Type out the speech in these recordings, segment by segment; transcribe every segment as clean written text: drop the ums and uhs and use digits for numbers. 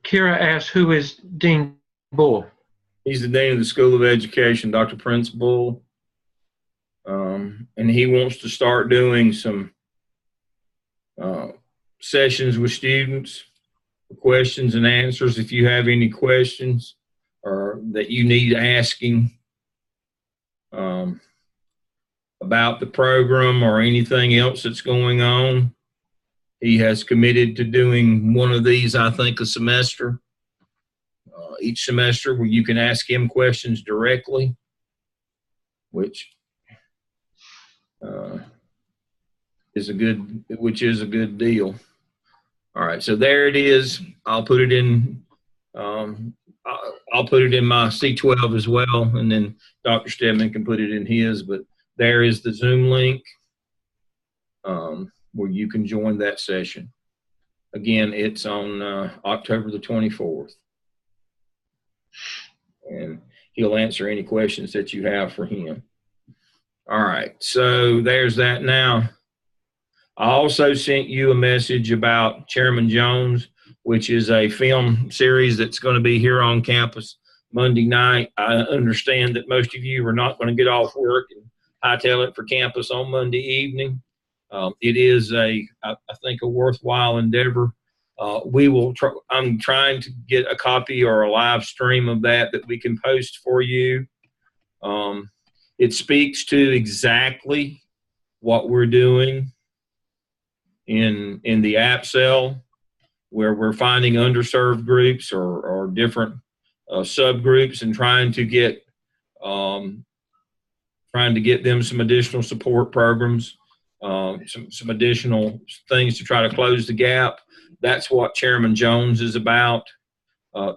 Kira asked, who is Dean Bull? He's the dean of the School of Education, Dr. Prince Bull. And he wants to start doing some sessions with students, questions and answers. If you have any questions or that you need asking about the program or anything else that's going on, he has committed to doing one of these, I think, a semester, each semester, where you can ask him questions directly, which is a good deal. All right, so there it is. I'll put it in. I'll put it in my C12 as well, and then Dr. Stedman can put it in his. But there is the Zoom link where you can join that session. Again, it's on October the 24th, and he'll answer any questions that you have for him. All right, so there's that. Now, I also sent you a message about Chairman Jones, which is a film series that's going to be here on campus Monday night. I understand that most of you are not going to get off work and hightail it for campus on Monday evening. It is I think, a worthwhile endeavor. I'm trying to get a copy or a live stream of that we can post for you. It speaks to exactly what we're doing in the app cell, where we're finding underserved groups or different subgroups and trying to get them some additional support programs, some additional things to try to close the gap. That's what Chairman Jones is about.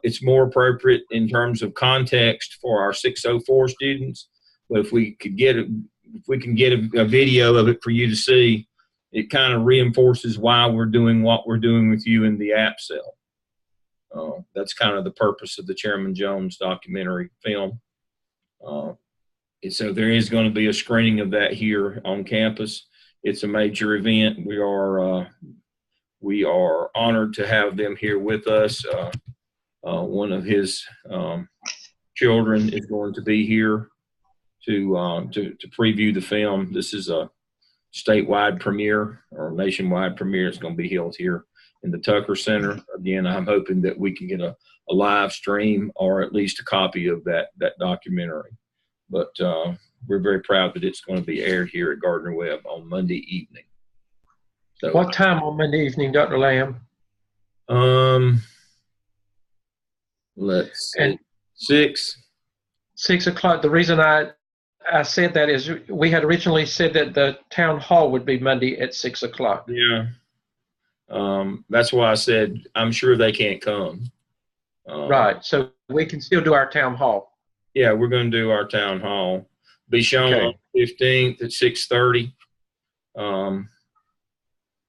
It's more appropriate in terms of context for our 604 students. But if we can get a video of it for you to see, it kind of reinforces why we're doing what we're doing with you in the app cell. That's kind of the purpose of the Chairman Jones documentary film. And so there is going to be a screening of that here on campus. It's a major event. We are honored to have them here with us. One of his children is going to be here to preview the film. This is a statewide premiere or nationwide premiere. It's going to be held here in the Tucker Center. Again, I'm hoping that we can get a live stream or at least a copy of that documentary. But we're very proud that it's going to be aired here at Gardner Webb on Monday evening. So, what time on Monday evening, Dr. Lamb? Let's see. 6. 6 o'clock. The reason I said that is we had originally said that the town hall would be Monday at 6 o'clock. Yeah. That's why I said I'm sure they can't come. Right. So we can still do our town hall. Yeah, we're going to do our town hall. Be shown on the 15th at 6:30.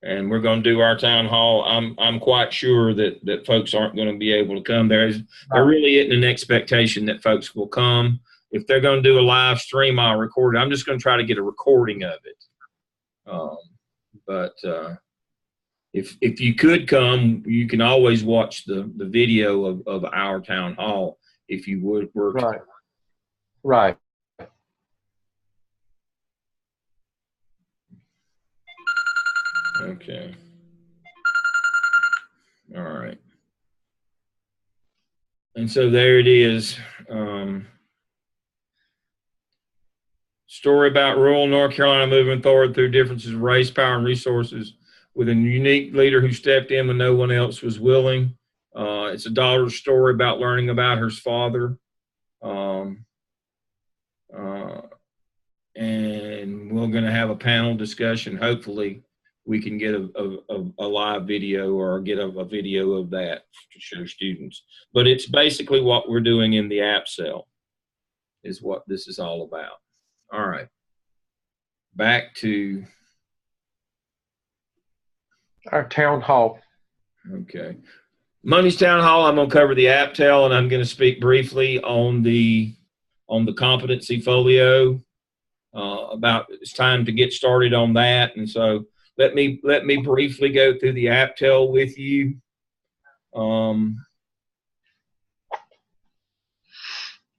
And we're going to do our town hall. I'm quite sure that folks aren't going to be able to come. There really isn't an expectation that folks will come. If they're going to do a live stream, I'll record it. I'm just going to try to get a recording of it. But if you could come, you can always watch the video of our town hall if you were right. Right. Okay. All right. And so there it is. Story about rural North Carolina moving forward through differences of race, power, and resources with a unique leader who stepped in when no one else was willing. It's a daughter's story about learning about her father. And we're going to have a panel discussion. Hopefully we can get a live video or get a video of that to show students. But it's basically what we're doing in the app cell is what this is all about. All right. Back to our town hall. Okay. Monday's town hall, I'm going to cover the app tel, and I'm going to speak briefly on the competency folio. About it's time to get started on that, and so let me briefly go through the app tel with you.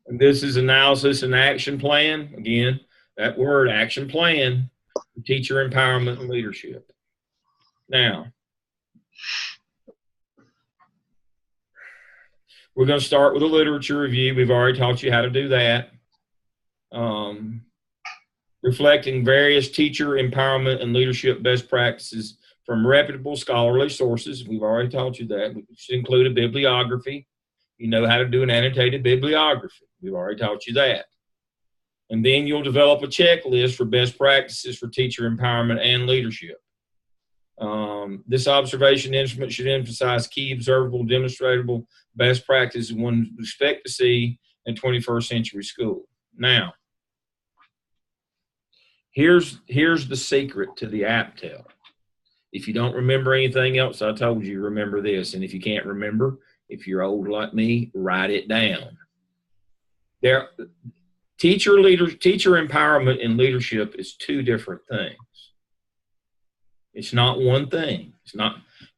And this is analysis and action plan. Again, that word, action plan, teacher empowerment and leadership. Now, we're going to start with a literature review. We've already taught you how to do that. Reflecting various teacher empowerment and leadership best practices from reputable scholarly sources. We've already taught you that, which should include a bibliography. You know how to do an annotated bibliography. We've already taught you that. And then you'll develop a checklist for best practices for teacher empowerment and leadership. This observation instrument should emphasize key observable, demonstrable best practices one would expect to see in 21st century school. Now, here's the secret to the APTEL. If you don't remember anything else I told you, remember this. And if you can't remember, if you're old like me, write it down. Teacher empowerment and leadership is two different things. It's not one thing.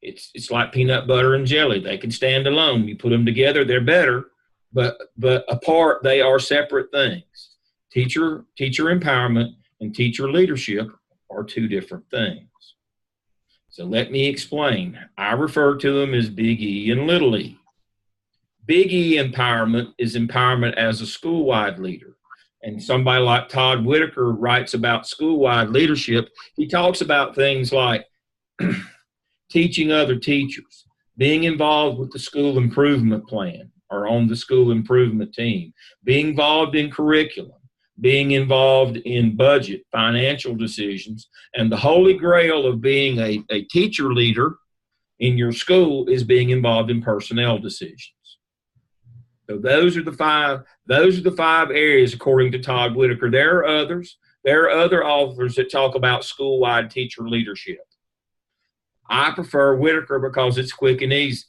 It's like peanut butter and jelly. They can stand alone. You put them together, they're better, but apart, they are separate things. Teacher empowerment and teacher leadership are two different things. So let me explain. I refer to them as Big E and Little E. Big E empowerment is empowerment as a school-wide leader. And somebody like Todd Whitaker writes about school-wide leadership. He talks about things like teaching other teachers, being involved with the school improvement plan or on the school improvement team, being involved in curriculum, being involved in budget, financial decisions, and the holy grail of being a teacher leader in your school is being involved in personnel decisions. So those are the five areas according to Todd Whitaker. There are others. There are other authors that talk about school-wide teacher leadership. I prefer Whitaker because it's quick and easy,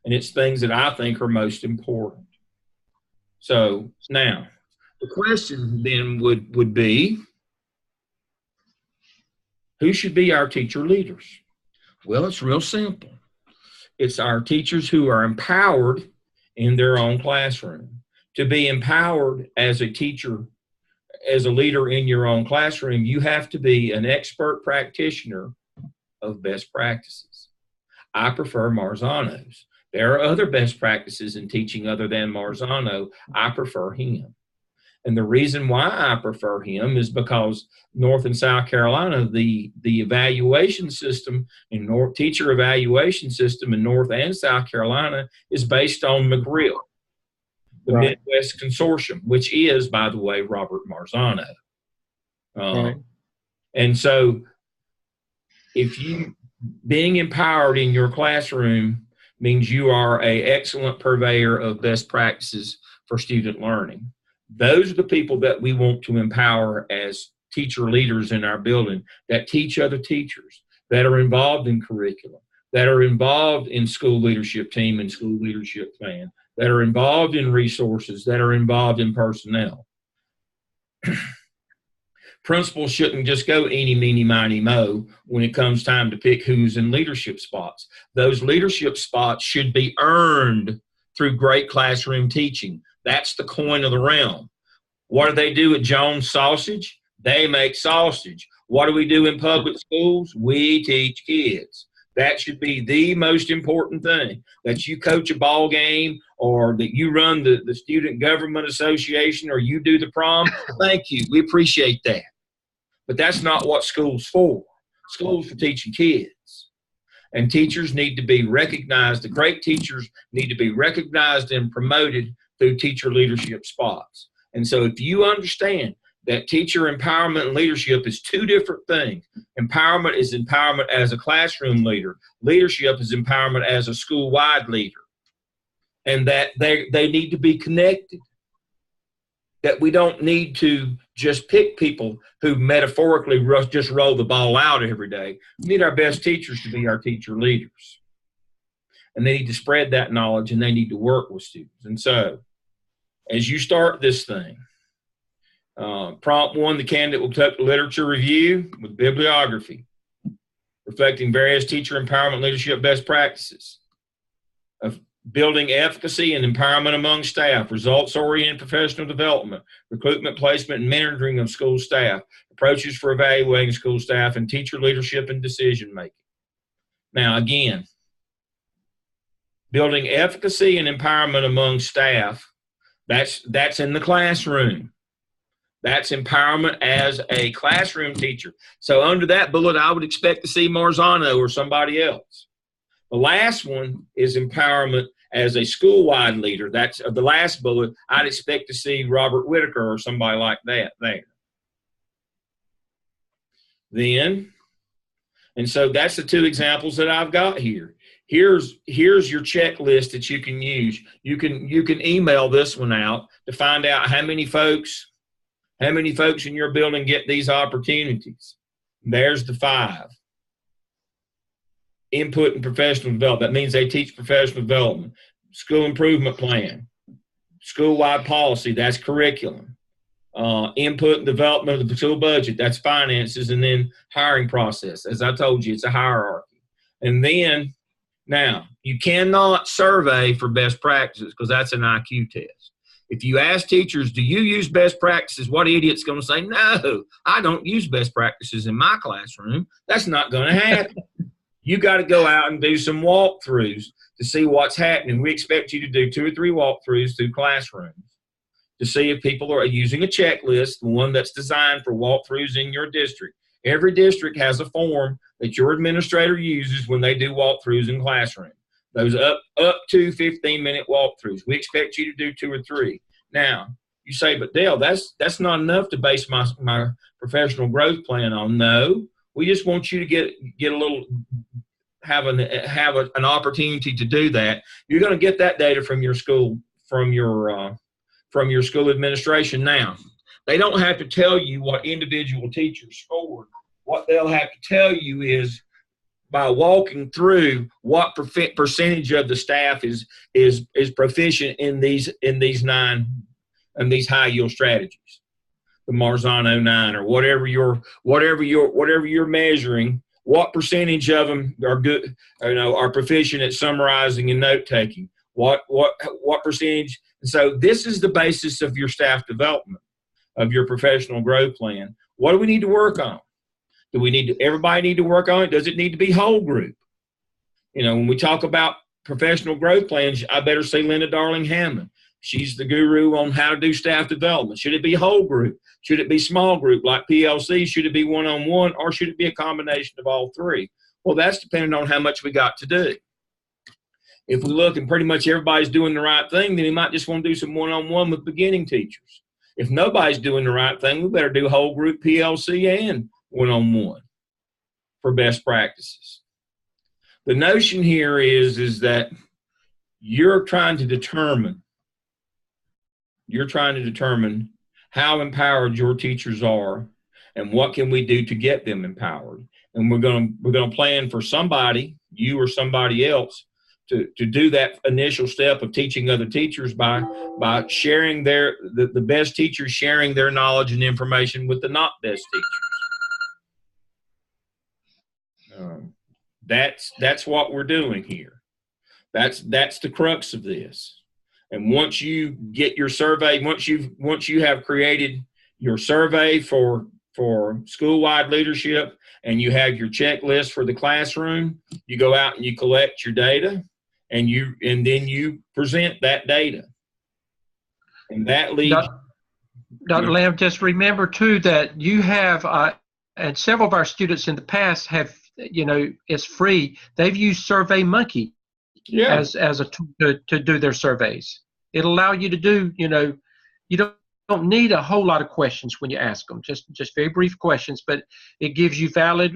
and it's things that I think are most important. So now, the question then would be, who should be our teacher leaders? Well, it's real simple. It's our teachers who are empowered in their own classroom. To be empowered as a teacher, as a leader in your own classroom, you have to be an expert practitioner of best practices. I prefer Marzano's. There are other best practices in teaching other than Marzano. I prefer him. And the reason why I prefer him is because North and South Carolina, the evaluation system and teacher evaluation system in North and South Carolina is based on McGrill, the Right. Midwest Consortium, which is, by the way, Robert Marzano. Right. And so being empowered in your classroom means you are an excellent purveyor of best practices for student learning. Those are the people that we want to empower as teacher leaders in our building, that teach other teachers, that are involved in curriculum, that are involved in school leadership team and school leadership plan, that are involved in resources, that are involved in personnel. Principals shouldn't just go eeny, meeny, miny, mo when it comes time to pick who's in leadership spots. Those leadership spots should be earned through great classroom teaching. That's the coin of the realm. What do they do at Jones Sausage? They make sausage. What do we do in public schools? We teach kids. That should be the most important thing. That you coach a ball game or that you run the student government association or you do the prom. Thank you. We appreciate that. But that's not what school's for. School's for teaching kids. And teachers need to be recognized. The great teachers need to be recognized and promoted through teacher leadership spots. And so if you understand that teacher empowerment and leadership is two different things. Empowerment is empowerment as a classroom leader. Leadership is empowerment as a school-wide leader. And that they need to be connected. That we don't need to just pick people who metaphorically just roll the ball out every day. We need our best teachers to be our teacher leaders. And they need to spread that knowledge and they need to work with students. And so, as you start this thing, prompt 1, the candidate will conduct a literature review with bibliography, reflecting various teacher empowerment leadership best practices building efficacy and empowerment among staff, results-oriented professional development, recruitment, placement, and mentoring of school staff, approaches for evaluating school staff, and teacher leadership and decision-making. Now, again, building efficacy and empowerment among staff, that's in the classroom. That's empowerment as a classroom teacher. So under that bullet, I would expect to see Marzano or somebody else. The last one is empowerment as a school-wide leader. That's the last bullet. I'd expect to see Robert Whitaker or somebody like that there. Then, and so that's the two examples that I've got here. Here's your checklist that you can use. You can email this one out to find out how many folks in your building get these opportunities. There's the 5. Input and professional development. That means they teach professional development. School improvement plan. School-wide policy. That's curriculum. Input and development of the school budget. That's finances. And then hiring process. As I told you, it's a hierarchy. And then, now, you cannot survey for best practices because that's an IQ test. If you ask teachers, do you use best practices, what idiot's going to say, no, I don't use best practices in my classroom. That's not going to happen. You got to go out and do some walkthroughs to see what's happening. We expect you to do 2 or 3 walkthroughs through classrooms to see if people are using a checklist, the one that's designed for walkthroughs in your district. Every district has a form that your administrator uses when they do walkthroughs in classroom. Those up to 15-minute walkthroughs. We expect you to do 2 or 3. Now, you say, but Dale, that's not enough to base my professional growth plan on. No, we just want you to get a little, have an opportunity to do that. You're going to get that data from your school, from your school administration. Now, they don't have to tell you what individual teachers scored. What they'll have to tell you is by walking through what percentage of the staff is proficient in these 9 and these high yield strategies, the Marzano 9 or whatever you're measuring. What percentage of them are good? Are proficient at summarizing and note taking? What percentage? And so this is the basis of your staff development, of your professional growth plan. What do we need to work on? Everybody need to work on it? Does it need to be whole group? When we talk about professional growth plans, I better say Linda Darling Hammond. She's the guru on how to do staff development. Should it be whole group? Should it be small group like PLC? Should it be one-on-one, or should it be a combination of all 3? Well, that's depending on how much we got to do. If we look and pretty much everybody's doing the right thing, then we might just want to do some one-on-one with beginning teachers. If nobody's doing the right thing, we better do whole group PLC and one-on-one for best practices. The notion here is that you're trying to determine how empowered your teachers are and what can we do to get them empowered. And we're going to plan for somebody, you or somebody else, to do that initial step of teaching other teachers by sharing the best teachers sharing their knowledge and information with the not best teachers. That's what we're doing here. That's the crux of this. And once you get your survey, once you have created your survey for school-wide leadership and you have your checklist for the classroom, you go out and you collect your data and then you present that data. And that leads. Dr. Lamb, just remember too that you have, and several of our students in the past have, it's free. They've used SurveyMonkey as a tool to do their surveys. It'll allow you to do, you don't need a whole lot of questions when you ask them, just very brief questions, but it gives you valid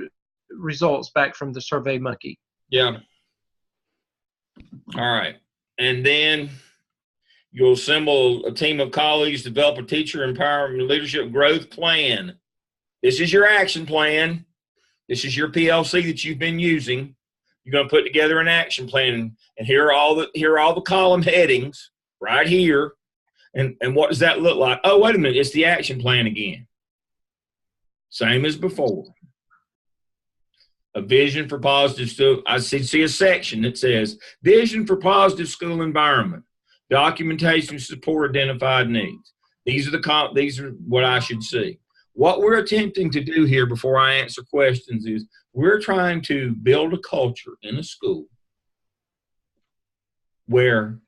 results back from the SurveyMonkey. Yeah. All right. And then you'll assemble a team of colleagues, develop a teacher empowerment leadership growth plan. This is your action plan. This is your PLC that you've been using. You're going to put together an action plan, and here are all the column headings right here. And what does that look like? Oh, wait a minute, it's the action plan again. Same as before. A vision for positive school. I see a section that says vision for positive school environment, documentation to support identified needs. These are what I should see. What we're attempting to do here before I answer questions is we're trying to build a culture in a school where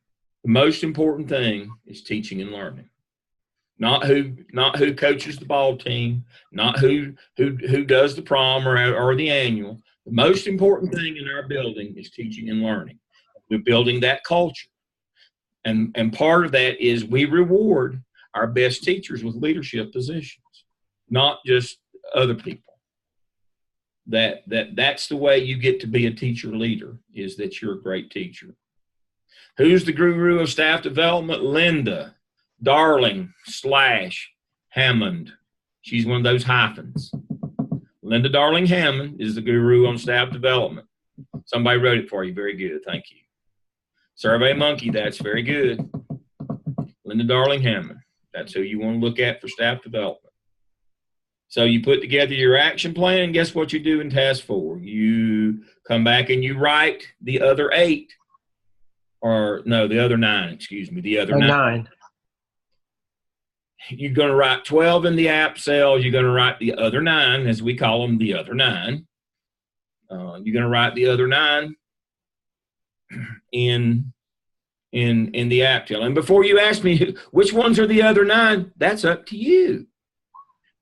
the most important thing is teaching and learning. Not who coaches the ball team, not who does the prom or the annual. The most important thing in our building is teaching and learning. We're building that culture. And part of that is we reward our best teachers with leadership positions, not just other people. That's the way you get to be a teacher leader, is that you're a great teacher. Who's the guru of staff development? Linda Darling / Hammond. She's one of those hyphens. Linda Darling Hammond is the guru on staff development. Somebody wrote it for you. Very good. Thank you. Survey Monkey. That's very good. Linda Darling Hammond. That's who you want to look at for staff development. So you put together your action plan, and guess what you do in task 4? You come back and you write the other 8. Or no, the other 9, excuse me, the other 9. You're going to write 12 in the app cells. You're going to write the other 9, as we call them, the other 9. You're going to write the other 9 in the app tail. And before you ask me which ones are the other 9, that's up to you.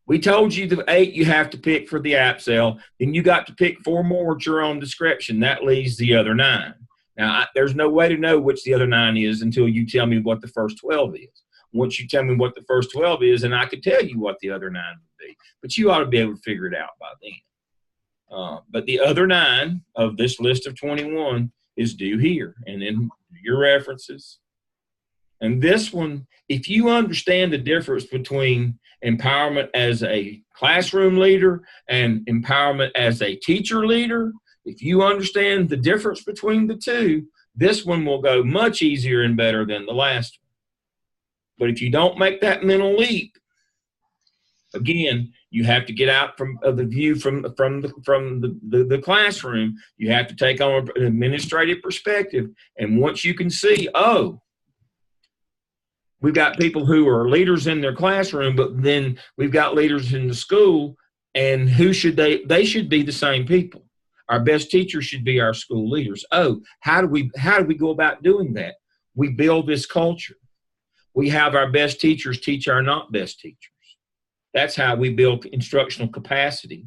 We told you the 8 you have to pick for the app cell. Then you got to pick 4 more at your own description. That leaves the other 9. Now, there's no way to know which the other 9 is until you tell me what the first 12 is. Once you tell me what the first 12 is, and I could tell you what the other 9 would be. But you ought to be able to figure it out by then. But the other 9 of this list of 21 is due here. And then your references. And this one, if you understand the difference between empowerment as a classroom leader and empowerment as a teacher leader, if you understand the difference between the two, this one will go much easier and better than the last one. But if you don't make that mental leap, again, you have to get out of the view from the classroom. You have to take on an administrative perspective. And once you can see, oh, we've got people who are leaders in their classroom, but then we've got leaders in the school, and who should they should be the same people. Our best teachers should be our school leaders. Oh, how do we go about doing that? We build this culture. We have our best teachers teach our not best teachers. That's how we build instructional capacity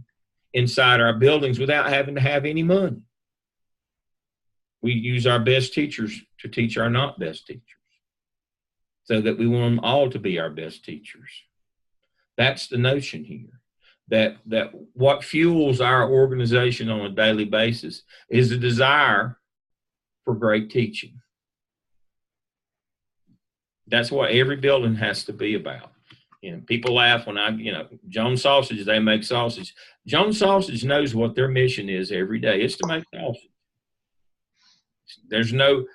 inside our buildings without having to have any money. We use our best teachers to teach our not best teachers, so that we want them all to be our best teachers. That's the notion here. That what fuels our organization on a daily basis is a desire for great teaching. That's what every building has to be about. You know, people laugh when Jones Sausage, they make sausage. Jones Sausage knows what their mission is every day. It's to make sausage. There's no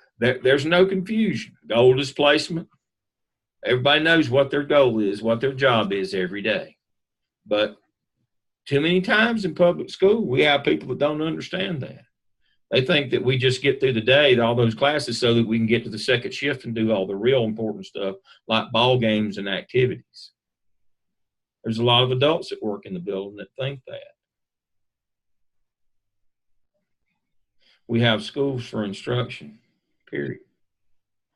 confusion. Goal displacement. Everybody knows what their goal is, what their job is every day. But too many times in public school, we have people that don't understand that. They think that we just get through the day, all those classes, so that we can get to the second shift and do all the real important stuff like ball games and activities. There's a lot of adults that work in the building that think that. We have schools for instruction, period.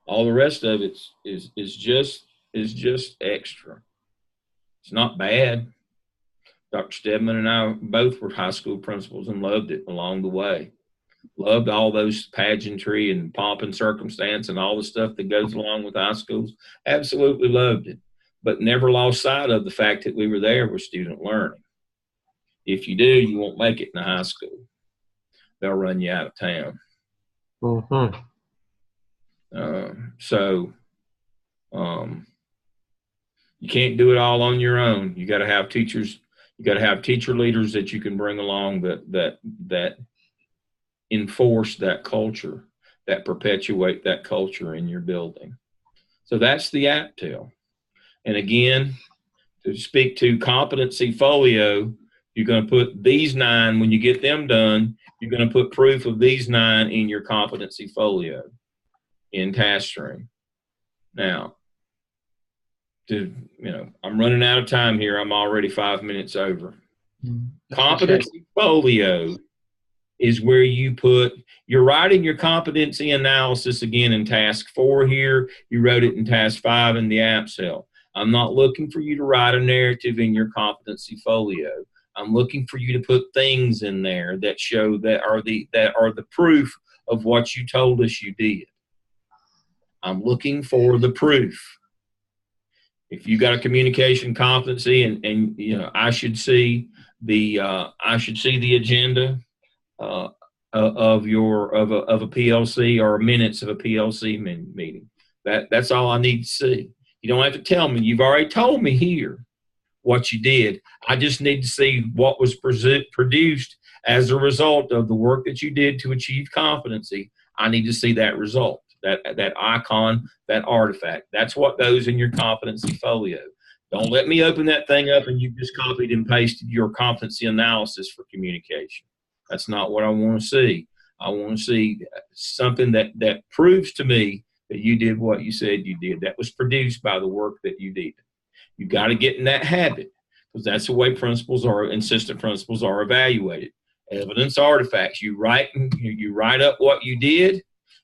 All the rest of it is just extra. It's not bad. Dr. Stedman and I both were high school principals and loved it along the way. Loved all those pageantry and pomp and circumstance and all the stuff that goes along with high schools. Absolutely loved it, but never lost sight of the fact that we were there with student learning. If you do, you won't make it in a high school. They'll run you out of town. Mm-hmm. You can't do it all on your own. You got to have teachers. You got to have teacher leaders that you can bring along that enforce that culture, that perpetuate that culture in your building. So that's the APTEL. And again, to speak to competency folio, You're going to put these 9, when you get them done, you're going to put proof of these 9 in your competency folio in task stream. Now, I'm running out of time here. I'm already 5 minutes over. Competency folio is where you're writing your competency analysis again in task 4 here. You wrote it in task 5 in the app cell. I'm not looking for you to write a narrative in your competency folio. I'm looking for you to put things in there that show that are the proof of what you told us you did. I'm looking for the proof. If you got a communication competency, and I should see the agenda of a PLC or minutes of a PLC meeting. That's all I need to see. You don't have to tell me. You've already told me here what you did. I just need to see what was produced as a result of the work that you did to achieve competency. I need to see that result, that icon, that artifact. That's what goes in your competency folio. Don't let me open that thing up and you've just copied and pasted your competency analysis for communication. That's not what I want to see. I want to see something that proves to me that you did what you said you did. That was produced by the work that you did. You got to get in that habit, because that's the way assistant principals are evaluated. Evidence artifacts. You write up what you did,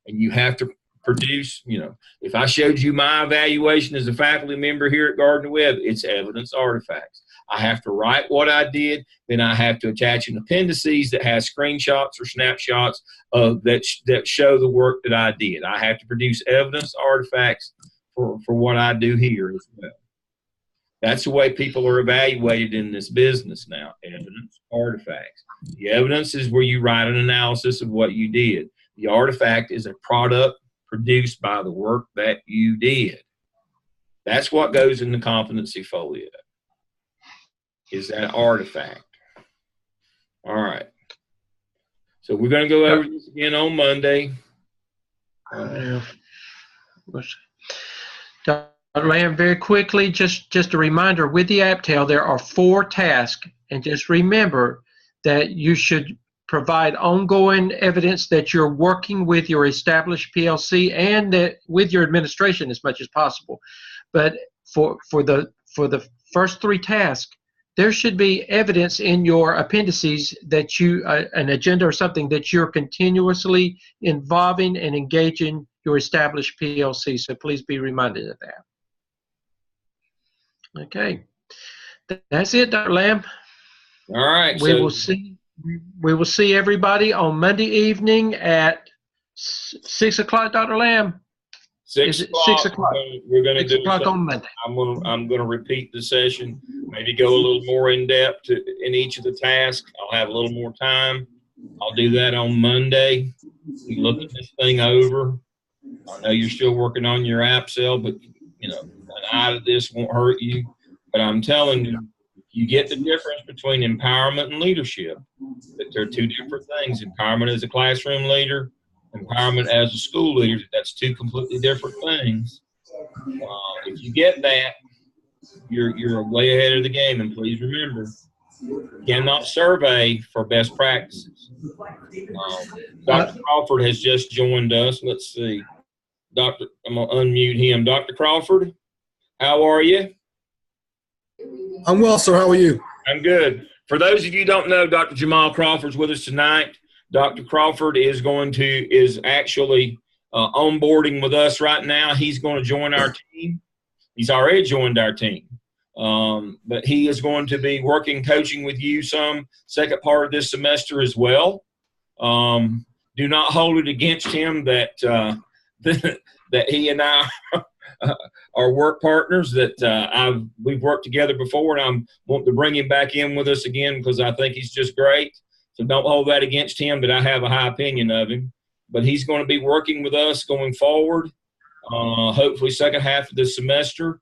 and you have to produce. If I showed you my evaluation as a faculty member here at Gardner Webb, it's evidence artifacts. I have to write what I did, then I have to attach an appendices that has screenshots or snapshots that show the work that I did. I have to produce evidence artifacts for what I do here as well. That's the way people are evaluated in this business now, evidence artifacts. The evidence is where you write an analysis of what you did. The artifact is a product produced by the work that you did. That's what goes in the competency folio, is that artifact. All right. So we're going to go over this again on Monday. Dr. Lamb, very quickly, just a reminder, with the AppTel, there are 4 tasks, and just remember that you should provide ongoing evidence that you're working with your established PLC and that with your administration as much as possible. But for the first 3 tasks, there should be evidence in your appendices that an agenda or something that you're continuously involving and engaging your established PLC. So please be reminded of that. Okay, that's it, Dr. Lamb. All right. We will see everybody on Monday evening at 6 o'clock, Dr. Lamb. 6 o'clock. We're going to do 6 o'clock on Monday. I'm going to repeat the session. Maybe go a little more in depth in each of the tasks. I'll have a little more time. I'll do that on Monday. We look at this thing over. I know you're still working on your app cell, but an eye to this won't hurt you. But I'm telling you, you get the difference between empowerment and leadership. That they're 2 different things. Empowerment as a classroom leader, empowerment as a school leader. That's 2 completely different things. If you get that, you're way ahead of the game. And please remember, you cannot survey for best practices. Dr. Crawford has just joined us. Let's see. I'm going to unmute him. Dr. Crawford, how are you? I'm well, sir. How are you? I'm good. For those of you who don't know, Dr. Jamal Crawford's with us tonight. Dr. Crawford is actually onboarding with us right now. He's going to join our team. He's already joined our team. But he is going to be coaching with you some second part of this semester as well. Do not hold it against him that that he and I are work partners, that we've worked together before, and I'm wanting to bring him back in with us again because I think he's just great. So don't hold that against him, that I have a high opinion of him. But he's going to be working with us going forward, hopefully second half of this semester.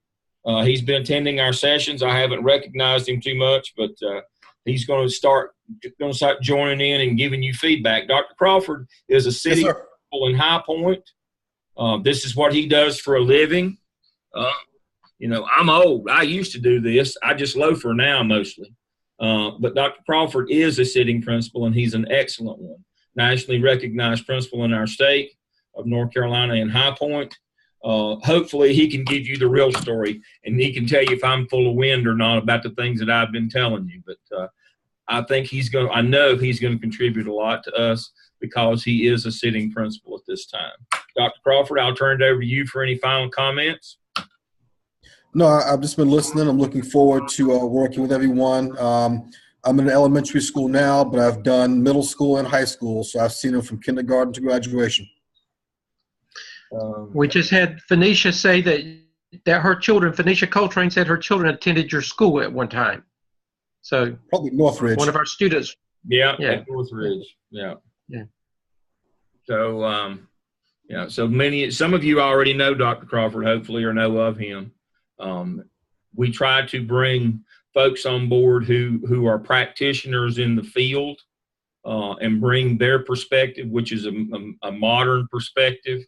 He's been attending our sessions. I haven't recognized him too much, but he's going to start joining in and giving you feedback. Dr. Crawford is a city principal in High Point. This is what he does for a living. I'm old. I used to do this. I just loafer now mostly. But Dr. Crawford is a sitting principal, and he's an excellent one. Nationally recognized principal in our state of North Carolina in High Point. Hopefully he can give you the real story, and he can tell you if I'm full of wind or not about the things that I've been telling you. But I think I know he's going to contribute a lot to us because he is a sitting principal at this time. Dr. Crawford, I'll turn it over to you for any final comments. No, I've just been listening. I'm looking forward to working with everyone. I'm in elementary school now, but I've done middle school and high school, so I've seen them from kindergarten to graduation. We just had Phoenicia say that her children, Phoenicia Coltrane said her children attended your school at one time. So probably Northridge. One of our students. Yeah. At Northridge. Yeah. Yeah. So, some of you already know Dr. Crawford, hopefully, or know of him. We try to bring folks on board who are practitioners in the field and bring their perspective, which is a modern perspective.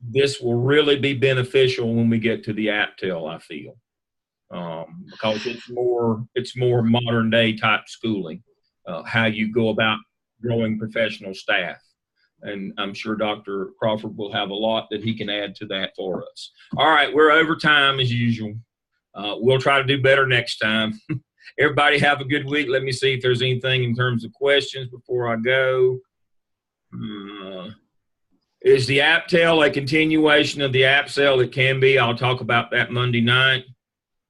This will really be beneficial when we get to the APTEL, I feel, because it's more modern day type schooling, how you go about growing professional staff. And I'm sure Dr. Crawford will have a lot that he can add to that for us. All right, we're over time as usual. We'll try to do better next time. Everybody have a good week. Let me see if there's anything in terms of questions before I go. Is the APTEL a continuation of the APSEL? It can be. I'll talk about that Monday night.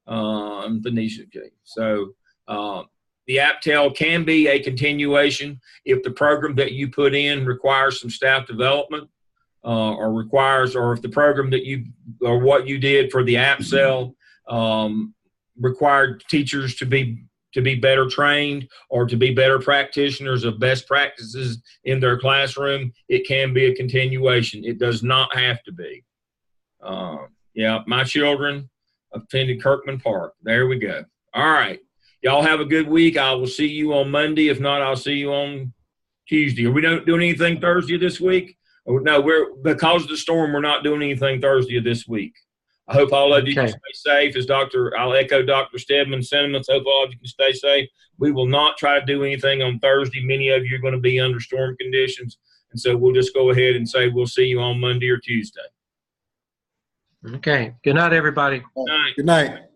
Phoenicia, okay. So the APTEL can be a continuation if the program that you put in requires some staff development, or if the program or what you did for the APSEL required teachers to be better trained or to be better practitioners of best practices in their classroom. It can be a continuation. It does not have to be. My children attended Kirkman Park. There we go. All right. Y'all have a good week. I will see you on Monday. If not, I'll see you on Tuesday. Are we not doing anything Thursday this week? No, because of the storm, we're not doing anything Thursday this week. I hope all of you can stay safe. I'll echo Dr. Stedman's sentiments. Hope all of you can stay safe. We will not try to do anything on Thursday. Many of you are going to be under storm conditions. And so we'll just go ahead and say we'll see you on Monday or Tuesday. Okay. Good night, everybody. Good night.